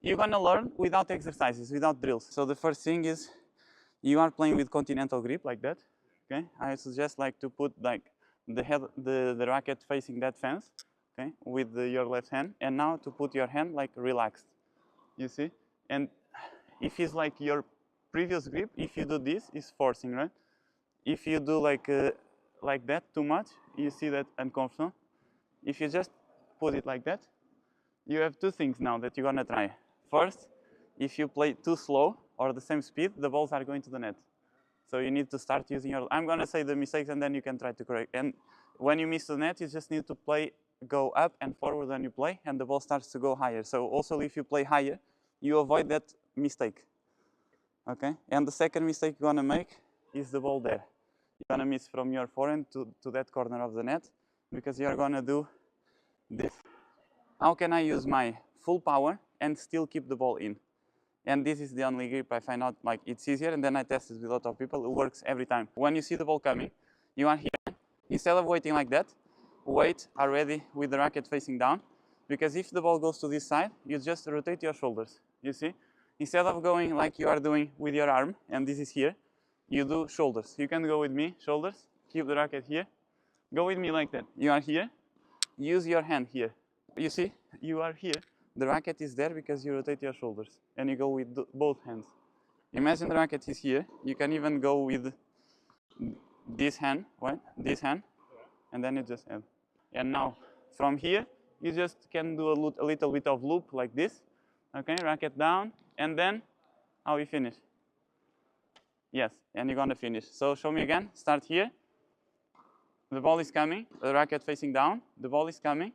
you're gonna learn without exercises, without drills. So the first thing is you are playing with continental grip like that. Okay, I suggest like to put like the racket facing that fence, okay, with your left hand, and now to put your hand like relaxed. You see, and if it's like your previous grip, if you do this, it's forcing, right? If you do like that too much, you see that uncomfortable. If you just put it like that, you have two things now that you're gonna try. First, if you play too slow or the same speed, the balls are going to the net. So you need to start using your, I'm gonna say the mistakes and then you can try to correct. And when you miss the net, you just need to go up and forward when you play and the ball starts to go higher. So also if you play higher, you avoid that mistake, okay? And the second mistake you're gonna make is the ball there. You're gonna miss from your forehand to that corner of the net because you're gonna do this. How can I use my full power and still keep the ball in? And this is the only grip I find out like it's easier, and then I tested with a lot of people. It works every time. When you see the ball coming, you are here. Instead of waiting like that, wait already with the racket facing down, because if the ball goes to this side, you just rotate your shoulders. You see? Instead of going like you are doing with your arm, and this is here, you do shoulders. You can go with me, shoulders, keep the racket here. Go with me like that. You are here, use your hand here. You see, you are here. The racket is there because you rotate your shoulders and you go with both hands. Imagine the racket is here. You can even go with this hand, right? This hand, and then you just end. And now from here, you just can do a little bit of loop like this. Okay, racket down, and then how you finish? Yes, and you're gonna finish. So show me again. Start here. The ball is coming. The racket facing down. The ball is coming.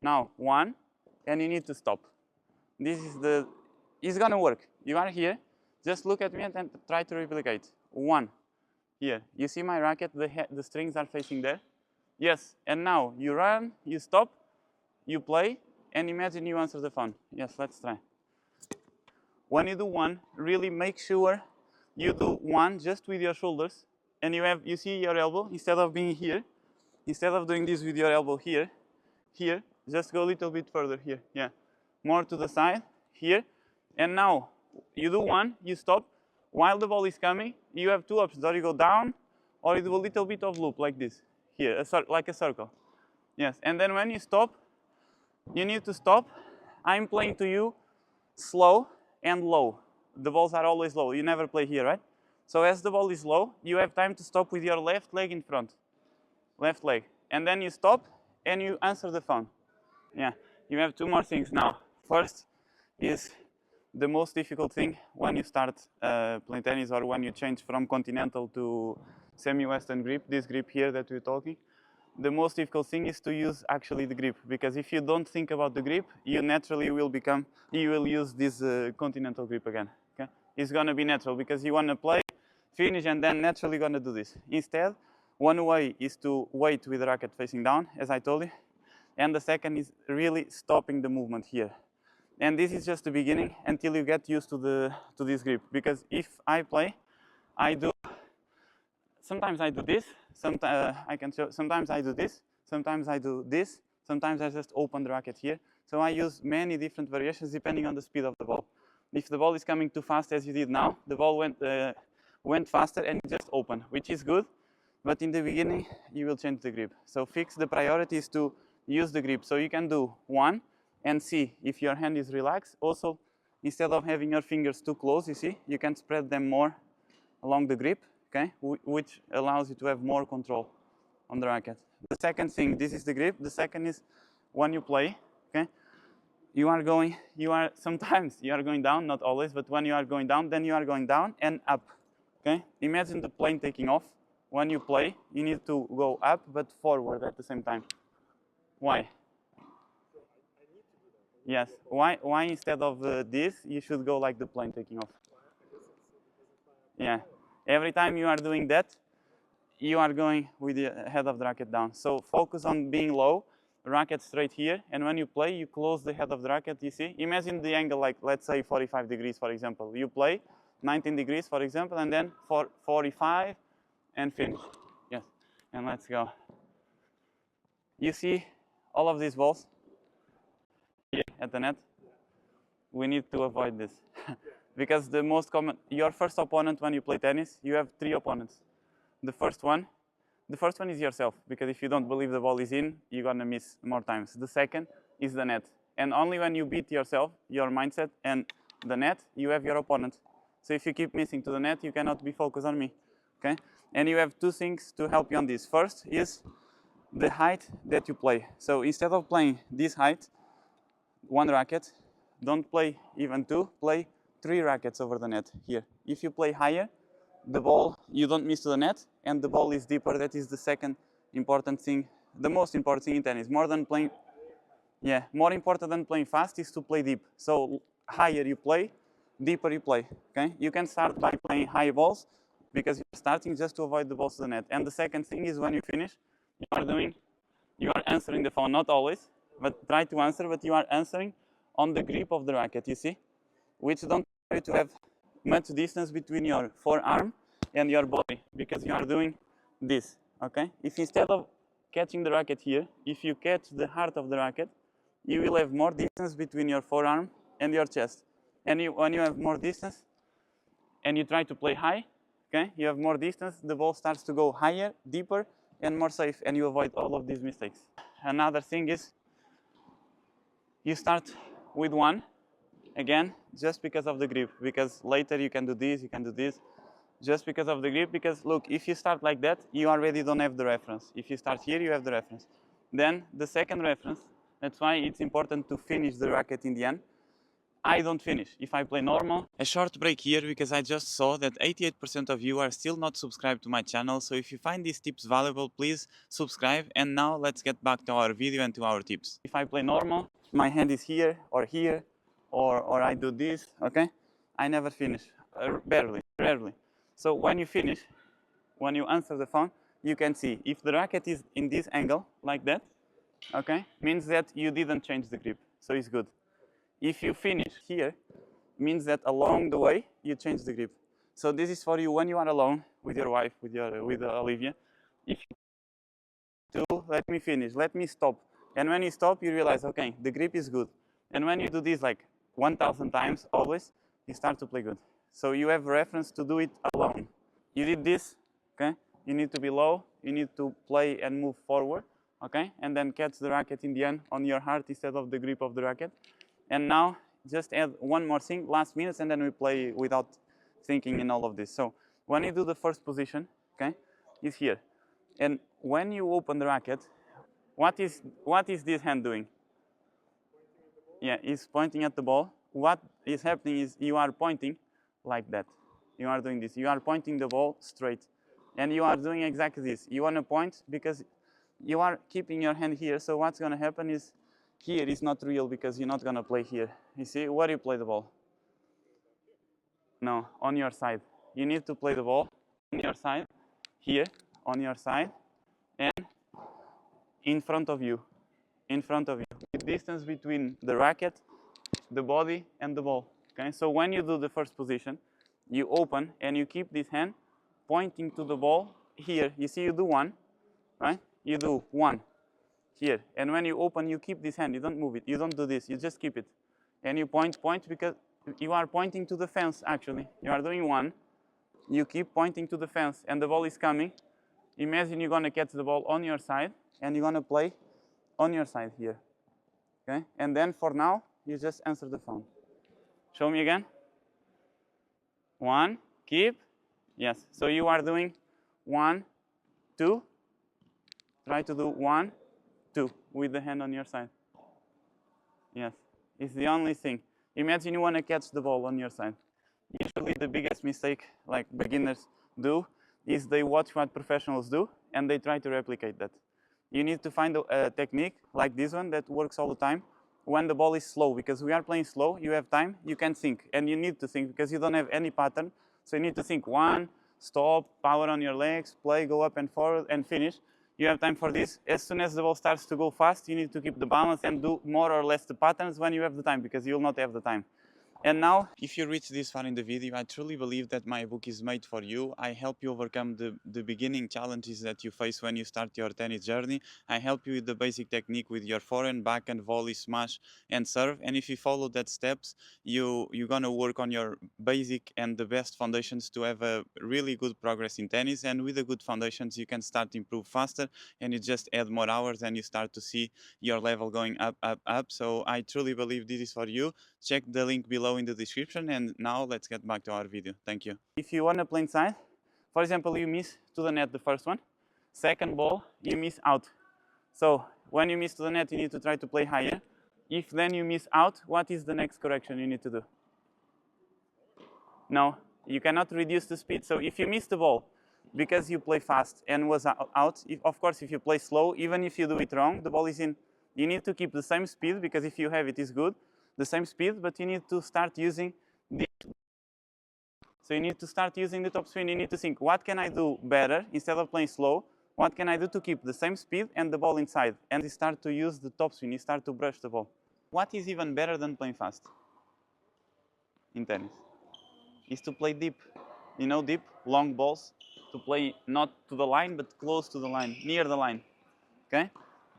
Now 1. And you need to stop. This is it's gonna work. You are here, just look at me and then try to replicate. 1, here. You see my racket, the strings are facing there? Yes, and now you run, you stop, you play, and imagine you answer the phone. Yes, let's try. When you do 1, really make sure you do 1 just with your shoulders, and you see your elbow, instead of being here, instead of doing this with your elbow here, just go a little bit further here, yeah. More to the side, here. And now, you do 1, you stop. While the ball is coming, you have 2 options. Or you go down, or you do a little bit of loop like this, here, like a circle. Yes, and then when you stop, you need to stop. I'm playing to you slow and low. The balls are always low. You never play here, right? So as the ball is low, you have time to stop with your left leg in front. Left leg. And then you stop, and you answer the phone. Yeah, you have 2 more things now. First is the most difficult thing when you start playing tennis or when you change from continental to semi-western grip, this grip here that we're talking. The most difficult thing is to use actually the grip, because if you don't think about the grip, you naturally will use this continental grip again. Okay? It's gonna be natural because you wanna play, finish, and then naturally gonna do this. Instead, one way is to wait with the racket facing down, as I told you. And the second is really stopping the movement here. And this is just the beginning until you get used to this grip. Because if I play, sometimes I do this, sometimes I do this, sometimes I do this, sometimes I just open the racket here. So I use many different variations depending on the speed of the ball. If the ball is coming too fast as you did now, the ball went faster and just open, which is good. But in the beginning, you will change the grip. So the priority is to use the grip. So you can do 1 and see if your hand is relaxed. Also, instead of having your fingers too close, you see, you can spread them more along the grip, okay, which allows you to have more control on the racket. The second thing, this is the grip. The second is when you play, okay, sometimes you are going down, not always, but when you are going down, then you are going down and up, okay? Imagine the plane taking off. When you play, you need to go up, but forward at the same time. Why? Yes. Why instead of this, you should go like the plane taking off? Yeah. Every time you are doing that, you are going with the head of the racket down. So focus on being low, racket straight here, and when you play, you close the head of the racket, you see? Imagine the angle like, let's say 45 degrees, for example. You play 19 degrees, for example, and then 45 and finish. Yes, and let's go. You see all of these balls here at the net? we need to avoid this. Because the most common, your first opponent when you play tennis, you have 3 opponents. The first one is yourself, because if you don't believe the ball is in, you're gonna miss more times. The second is the net. And only when you beat yourself, your mindset, and the net, you have your opponent. So if you keep missing to the net, you cannot be focused on me, okay? And you have 2 things to help you on this. First is the height that you play. So instead of playing this height, 1 racket, don't play even 2, play 3 rackets over the net here. If you play higher, the ball, you don't miss to the net, and the ball is deeper. That is the second important thing, the most important thing in tennis. More important than playing fast is to play deep. So higher you play, deeper you play, okay? You can start by playing high balls, because you're starting just to avoid the balls to the net. And the second thing is when you finish, you are answering the phone, not always, but try to answer, but you are answering on the grip of the racket, you see? Which don't try to have much distance between your forearm and your body, because you are doing this, okay? If instead of catching the racket here, if you catch the heart of the racket, you will have more distance between your forearm and your chest. And when you have more distance and you try to play high, okay, you have more distance, the ball starts to go higher, deeper, and more safe, and you avoid all of these mistakes. Another thing is you start with 1, again, just because of the grip, because later you can do this, just because of the grip, because look, if you start like that, you already don't have the reference. If you start here, you have the reference. Then the second reference, that's why it's important to finish the racket in the end. I don't finish if I play normal. A short break here, because I just saw that 88% of you are still not subscribed to my channel, so if you find these tips valuable, please subscribe. And now let's get back to our video and to our tips. If I play normal, my hand is here, or I do this, okay? I never finish, barely, rarely. So when you finish, when you answer the phone, you can see if the racket is in this angle, like that, okay, means that you didn't change the grip, so it's good. If you finish here, means that along the way, you change the grip. So this is for you when you are alone with your wife, with Olivia. If you do, let me finish, let me stop. And when you stop, you realize, okay, the grip is good. And when you do this like 1,000 times, always, you start to play good. So you have reference to do it alone. You did this, okay? You need to be low, you need to play and move forward, okay? And then catch the racket in the end on your heart instead of the grip of the racket. And now, just add one more thing, last minutes, and then we play without thinking in all of this. So when you do the first position, okay, is here. And when you open the racket, what is this hand doing? Yeah, it's pointing at the ball. What is happening is you are pointing like that. You are doing this. You are pointing the ball straight. And you are doing exactly this. You want to point because you are keeping your hand here. So what's going to happen is here is not real because you're not going to play here. You see, where do you play the ball? No, on your side. You need to play the ball on your side, here, on your side, and in front of you. In front of you. The distance between the racket, the body, and the ball. Okay, so when you do the first position, you open and you keep this hand pointing to the ball here. You see, you do 1, right? You do 1. Here, and when you open, you keep this hand, you don't move it, you don't do this, you just keep it. And you point because you are pointing to the fence, actually. You are doing 1, you keep pointing to the fence, and the ball is coming. Imagine you're going to catch the ball on your side, and you're going to play on your side here, okay? And then for now, you just answer the phone. Show me again. 1, keep, yes. So you are doing 1, 2, try to do 1, 2 with the hand on your side. Yes, it's the only thing. Imagine you want to catch the ball on your side. Usually the biggest mistake like beginners do is they watch what professionals do and they try to replicate that. You need to find a technique like this one that works all the time when the ball is slow, because we are playing slow, you have time, you can think, and you need to think because you don't have any pattern. So you need to think 1, stop, power on your legs, play, go up and forward, and finish. You have time for this. As soon as the ball starts to go fast, you need to keep the balance and do more or less the patterns when you have the time, because you will not have the time. And now, if you reach this far in the video, I truly believe that my book is made for you. I help you overcome the beginning challenges that you face when you start your tennis journey. I help you with the basic technique with your forehand, backhand, volley, smash, and serve. And if you follow that steps, you're gonna work on your basic and the best foundations to have a really good progress in tennis. And with the good foundations, you can start to improve faster, and you just add more hours, and you start to see your level going up, up, up. So I truly believe this is for you. Check the link below in the description, and now let's get back to our video. Thank you. If you want to play inside, for example, you miss to the net the first one, second ball, you miss out. So when you miss to the net, you need to try to play higher. If then you miss out, what is the next correction you need to do? No, you cannot reduce the speed. So if you miss the ball because you play fast and was out, of course, if you play slow, even if you do it wrong, the ball is in. You need to keep the same speed, because if you have it, it's good, the same speed, but you need to start using the. So you need to start using the topspin. You need to think, what can I do better instead of playing slow? What can I do to keep the same speed and the ball inside? And you start to use the topspin. You start to brush the ball. What is even better than playing fast in tennis? Is to play deep. You know, deep, long balls, to play not to the line, but close to the line, near the line, okay?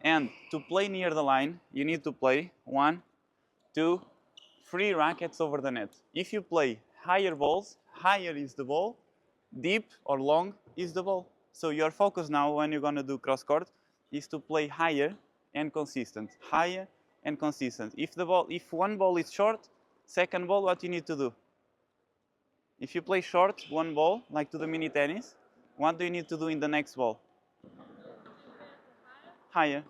And to play near the line, you need to play 1, 2, 3 rackets over the net. If you play higher balls, higher is the ball, deep or long is the ball. So your focus now, when you're gonna do cross court, is to play higher and consistent, higher and consistent. If one ball is short, second ball, what you need to do? If you play short, one ball, like to the mini tennis, what do you need to do in the next ball? Higher.